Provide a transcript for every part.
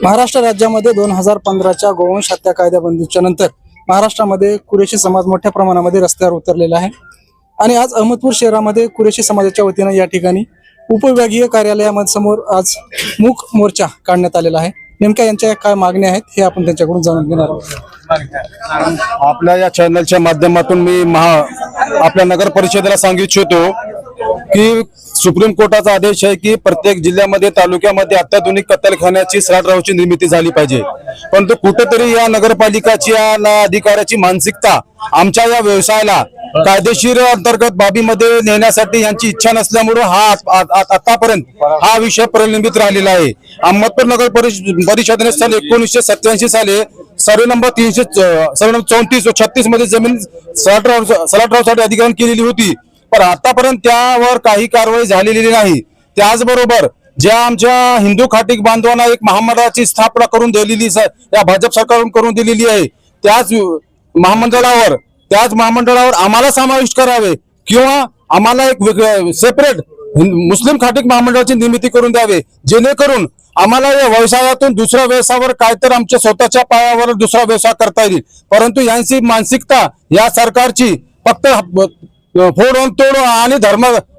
महाराष्ट्र राज्यामध्ये 2015च्या गोवंश हत्या कायद्याबंदीच्या नंतर महाराष्ट्रामध्ये कुरेशी समाज मोठ्या प्रमाणामध्ये रस्त्यावर उतरलेला आहे आणि आज अहमदपूर शहरामध्ये कुरेशी समाजाच्या वतीनं या ठिकाणी उपविभागीय कार्यालयासमोर आज मूक मोर्चा काढण्यात आलेला आहे। नेमक्या यांच्या काय मागण्या आहेत हे आपण त्यांच्याकडून जाणून घेणार आहोत। आपल्या या चॅनलच्या माध्यमातून मी आपल्या नगर परिषदेला सांगू इच्छितो की सुप्रीम कोर्टाचा आदेश आहे की प्रत्येक जिल्ह्यामध्ये तालुक्यामध्ये अत्याधुनिक कत्तलखान्याची स्लॉटहाऊसची निर्मिती झाली पाहिजे, परंतु कुठेतरी या नगरपालिकाची या अधिकाऱ्याची मानसिकता आमच्या या व्यवसायाला कायदेशीर अंतर्गत बाबीमध्ये नेण्यासाठी यांची इच्छा नसल्यामुळे आतापर्यंत हा विषय प्रलंबित राहिलेला आहे। अहमदपूर नगर परिषदेने सन 1987 साली सर्वे नंबर 34 व 36 मध्ये जमीन स्लॉटहाऊससाठी अधिग्रहण केलेली होती, पण आतापर्यंत त्यावर काही कारवाई झालेली नाही। त्याचबरोबर ज्या आमच्या हिंदू खाटीक बांधवांना एक महामंडळाची स्थापना करून दिलेली या भाजप सरकारकडून करून दिलेली आहे, त्याच महामंडळावर आम्हाला समाविष्ट करावे किंवा आम्हाला एक सेपरेट मुस्लिम खाटीक महामंडळाची निर्मिती करून द्यावे, जेणेकरून आम्हाला या व्यवसायातून दुसऱ्या व्यवसायावर काय तर आमच्या स्वतःच्या पायावर दुसरा व्यवसाय करता येईल। परंतु यांची मानसिकता या सरकारची फक्त फोडतोड आणि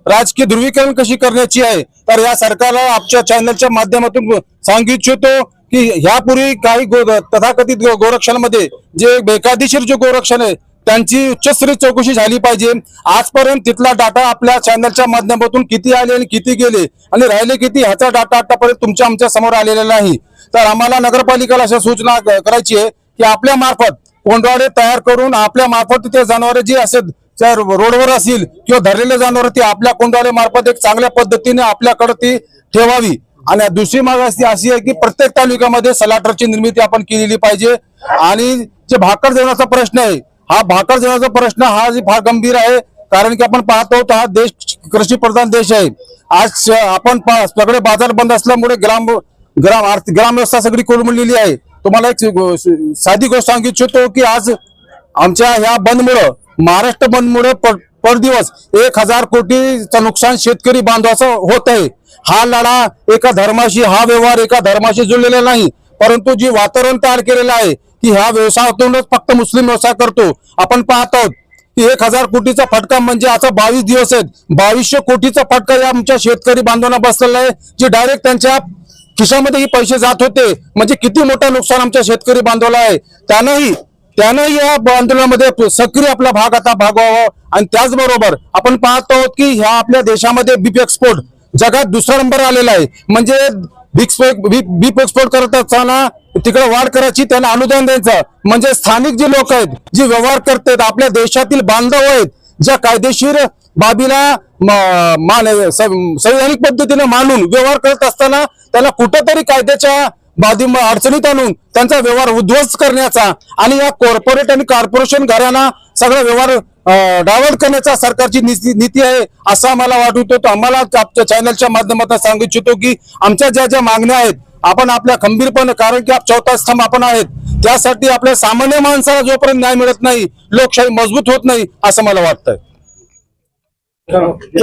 राजकीय ध्रुवीकरण कशी करण्याची आहे। तर या सरकारला आमच्या चॅनलच्या माध्यमातून सांगू इच्छितो की ह्यापूर्वी काही तथाकथित गोरक्षणामध्ये जे बेकायदेशीर जे गोरक्षण आहे त्यांची उच्चस्तरीय चौकशी झाली पाहिजे। आजपर्यंत तिथला डाटा आपल्या चॅनलच्या माध्यमातून किती आले आणि किती गेले आणि राहिले किती ह्याचा डाटा आतापर्यंत आमच्या समोर आलेला नाही। तर आम्हाला नगरपालिकेला अशा सूचना करायची आहे की आपल्या मार्फत कोंडवाडे तयार करून आपल्या मार्फत ते जनावरे जी असेल रोडवर असतील किंवा धरलेले जनावर ती आपल्या कोंडवाडे मार्फत एक चांगल्या पद्धतीने आपल्याकडे ती ठेवावी। आणि दुसरी माग अशी आहे की प्रत्येक तालुक्यामध्ये सलाटरची निर्मिती आपण केलेली पाहिजे। आणि जे भाकर जेवणाचा प्रश्न आहे हा भाकर जेवणाचा प्रश्न हा फार गंभीर आहे, कारण की आपण पाहतो हा देश कृषी प्रधान देश आहे। आज आपण सगळे बाजार बंद असल्यामुळे ग्राम व्यवस्था सगळी कोलमडलेली आहे। तुम्हाला एक साधी गोष्ट सांगू इच्छितो की आज आमच्या ह्या बंदमुळे महाराष्ट्र बंदमुळे पर दिवस 1000 कोटीचं नुकसान शेतकरी बांधवाचं होत आहे। हा लढा एका धर्माशी हा व्यवहार एका धर्माशी जुळलेला नाही, परंतु जी वातावरण तयार केलेलं आहे की ह्या व्यवसायातूनच फक्त मुस्लिम व्यवसाय करतो। आपण पाहतो की 1000 कोटीचा फटका म्हणजे आता 22 दिवस आहेत, 2200 कोटीचा फटका या आमच्या शेतकरी बांधवांना बसलेला आहे, जे डायरेक्ट त्यांच्या खिशामध्ये ही पैसे जात होते। म्हणजे किती मोठं नुकसान आमच्या शेतकरी बांधवाला आहे। त्यानंही या आंदोलनामध्ये सक्रिय आपला भाग आता भागवावा। आणि त्याचबरोबर आपण पाहतो की ह्या आपल्या देशामध्ये बीफ एक्सपोर्ट जगात दुसरा नंबर आलेला आहे। म्हणजे बीफ एक्सपोर्ट करत असताना तिकडे वाढ करायची, त्यांना अनुदान द्यायचं, म्हणजे स्थानिक जे लोक आहेत जे व्यवहार करतात आपल्या देशातील बांधव आहेत, ज्या कायदेशीर बाबीला संवैधानिक पद्धतीने मानून व्यवहार करत असताना त्यांना कुठेतरी कायद्याच्या अडचणीत आणून त्यांचा व्यवहार उद्ध्वस्त करण्याचा आणि या कॉर्पोरेट आणि कॉर्पोरेशन घरांना सगळा व्यवहार डायव्हर्ट करण्याचा सरकारची नीती आहे असं आम्हाला वाटतो। तो आम्हाला आपल्या चॅनलच्या माध्यमातून सांगू इच्छितो की आमच्या ज्या मागण्या आहेत आपण आपल्या खंबीरपणे, कारण की चौथा स्तंभ आपण आहेत, त्यासाठी आपल्या सामान्य माणसाला जोपर्यंत न्याय मिळत नाही लोकशाही मजबूत होत नाही असं मला वाटतंय।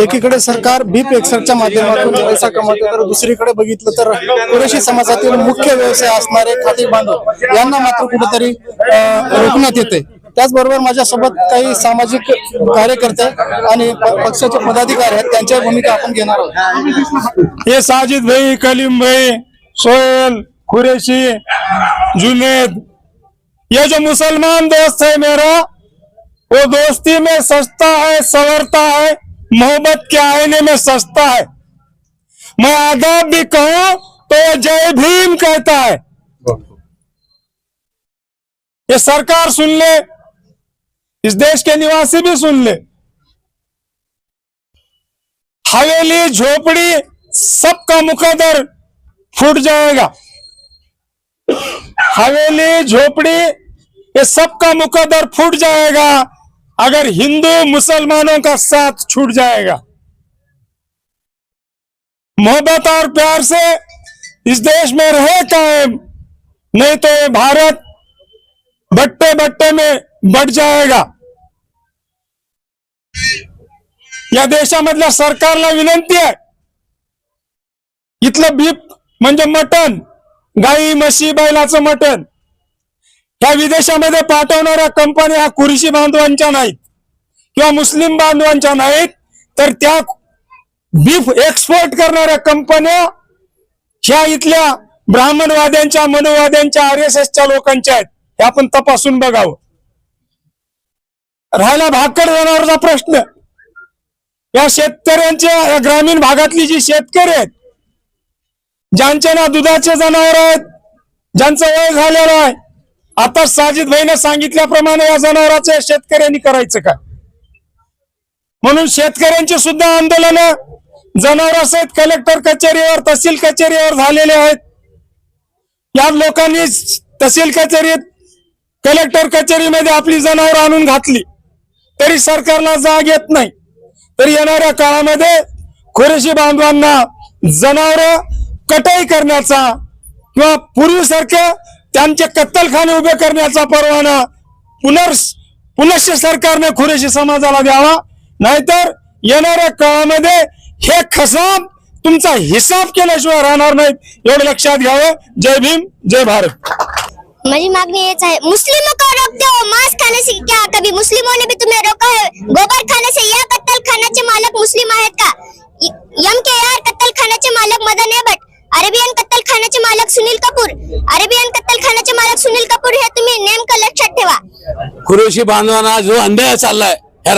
एकीकडे सरकार बीफ एक्सपोर्टच्या माध्यमातून पैसा कमवते, तर दुसरीकडे बघितलं तर कुरेशी समाजातील मुख्य व्यवसाय असणारे खाटीक बांधव यांना मात्र कुठेतरी रोखण्यात येते। त्याचबरोबर माझ्यासोबत काही सामाजिक कार्यकर्ते आणि पक्षाचे पदाधिकारी आहेत, त्यांच्या भूमिका आपण घेणार आहोत। ये साजिद भाई, कलीम भाई, सोहेल, कुरेशी, जुनेद, ये जो मुसलमान दोस्त है मेरा, वो दोस्ती में सस्ता है, संवरता है, मोहब्बत के आईने में सस्ता है। मैं आदाब भी कहूं तो जय भीम कहता है। ये सरकार सुन ले, इस देश के निवासी भी सुन ले, हवेली झोपड़ी सबका मुकद्दर फूट जाएगा। हवेली झोपड़ी ये सबका मुकद्दर फूट जाएगा अगर हिंदू मुसलमानों का साथ छूट जाएगा। मोहब्बत और प्यार से इस देश में रहे कायम, नहीं तो ये भारत बट्टे बट्टे में बट जाएगा। या देशामधल्या सरकारला विनंती आहे, इथलं बीफ म्हणजे मटण गाई म्हशी बैलाचं मटण ह्या विदेशामध्ये पाठवणाऱ्या कंपन्या ह्या कुरेशी बांधवांच्या नाहीत किंवा मुस्लिम बांधवांच्या नाहीत, तर त्या बीफ एक्सपोर्ट करणाऱ्या कंपन्या ह्या इथल्या ब्राह्मणवाद्यांच्या, मनोवाद्यांच्या, RSSच्या लोकांच्या आहेत. हे आपण तपासून बघावं. राहिला भाकड जनावरचा प्रश्न, या शेतकऱ्यांच्या, या ग्रामीण भागातली जी शेतकरी आहेत, ज्यांच्या ना दुधाचे जनावर आहेत, ज्यांचं वय झालेलं आहे, आता साजिद भाईने सांगितल्याप्रमाणे या जनावरांचं शेतकऱ्यांनी करायचं का? म्हणून शेतकऱ्यांची सुद्धा आंदोलन जनावरांसहित कलेक्टर कचेरीवर, तहसील कचेरीवर झालेले आहेत. या लोकांनी तहसील कचेरीत, कलेक्टर कचेरीमध्ये आपली जनावर आणून घातली, तरी सरकारला जाग येत नाही. तरी येणाऱ्या काळामध्ये कुरेशी बांधवांना जनावर कटाई करण्याचा किंवा पूर्वीसारखे त्यांचे कत्तलखाने उभे करण्याचा परवाना पुनश्च सरकारने कुरेशी समाजाला द्यावा. नाहीतर येणाऱ्या काळामध्ये हे खसाब तुमचा हिसाब केल्याशिवाय राहणार नाहीत, एवढं लक्षात घ्यावं. जय भीम, जय भारत. मेरी मांगनी ये है, मुस्लिमों को रोकते हो मांस खाने से क्या? कभी मुस्लिमों ने भी तुम्हें रोका है गोबर खाने से? या कत्तल खानाचे मालक मुस्लिम आहेत का? MKR कत्तल खानाचे मालक मदन भट, अरेबियन कत्तल खानाचे मालक सुनील कपूर, अरेबियन कत्तल खानाचे मालक सुनील कपूर, हे तुम्ही नेमकं लक्षात ठेवा. कुरेशी बांधवांना जो अन्याय चाललाय या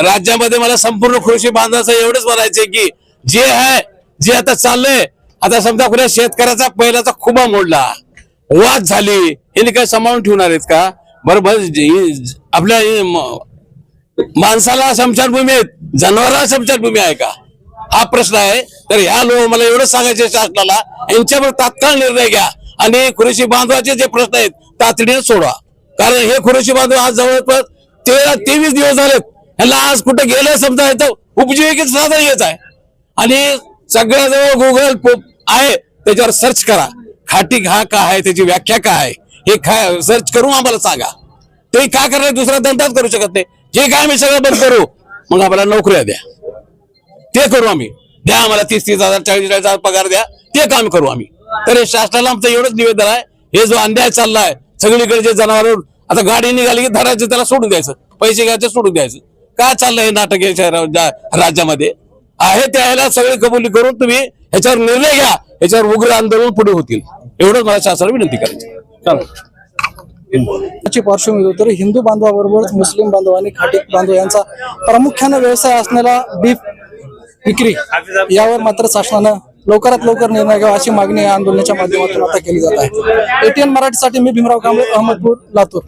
राज्यामध्ये मला संपूर्ण कुरेशी बांधवांचं एवढंच म्हणायचंय की जे आहे, जे आता चाललंय, आता समजा कुठल्या शेतकऱ्याचा पहिल्याचा खुबा मोडला, वाद झाली, हे काय सांभाळून ठेवणार आहेत का? बरोबर, आपल्या माणसाला स्मशानभूमी आहेत, जनावराला स्मशानभूमी आहे का? हा प्रश्न आहे. तर ह्या लोक मला एवढं सांगायचे शासनाला, यांच्यावर तात्काळ निर्णय घ्या आणि कुरेशी बांधवाचे जे प्रश्न आहेत तातडीने सोडवा. कारण हे कुरेशी बांधव आज जवळपास 13-23 दिवस झालेत, ह्याला आज कुठे गेलं समजा येतं उपजीविकेचं साधन येत आहे. आणि सगळ्याजवळ गुगल आहे, त्याच्यावर सर्च करा, खाटी हा काय आहे, त्याची व्याख्या काय आहे, हे सर्च करून आम्हाला सांगा. ते काय करणार, दुसरा धंदाच करू शकत नाही. जे काय आम्ही सगळं बंद करू, मग आम्हाला नोकऱ्या द्या, ते करू आम्ही. द्या आम्हाला 30,000 40,000 पगार द्या, ते काम करू आम्ही. तर हे शासनाला आमचं एवढंच निवेदन आहे, हे जो अन्याय चाललाय सगळीकडे, जे जनावर आता गाडी निघाली की धरायचं, त्याला सोडून द्यायचं, पैसे घ्यायचे सोडून द्यायचं. काय चाललंय हे नाटक या राज्यामध्ये आहे? त्याला सगळे कबुली करून तुम्ही ह्याच्यावर निर्णय घ्या, ह्याच्यावर उग्र आंदोलन पुढे होतील, एवढंच मला शासनाला विनंती करायची. पार्श्वभूमी तर हिंदू बांधवाबरोबरच मुस्लिम बांधव आणि खाटीक बांधव यांचा प्रामुख्याने व्यवसाय असलेला बीफ विक्री यावर मात्र शासनानं लवकरात लवकर निर्णय घ्यावा अशी मागणी या आंदोलनाच्या माध्यमातून आता केली जात आहे. ATN मराठीसाठी मी भीमराव कांबळे, अहमदपूर, लातूर.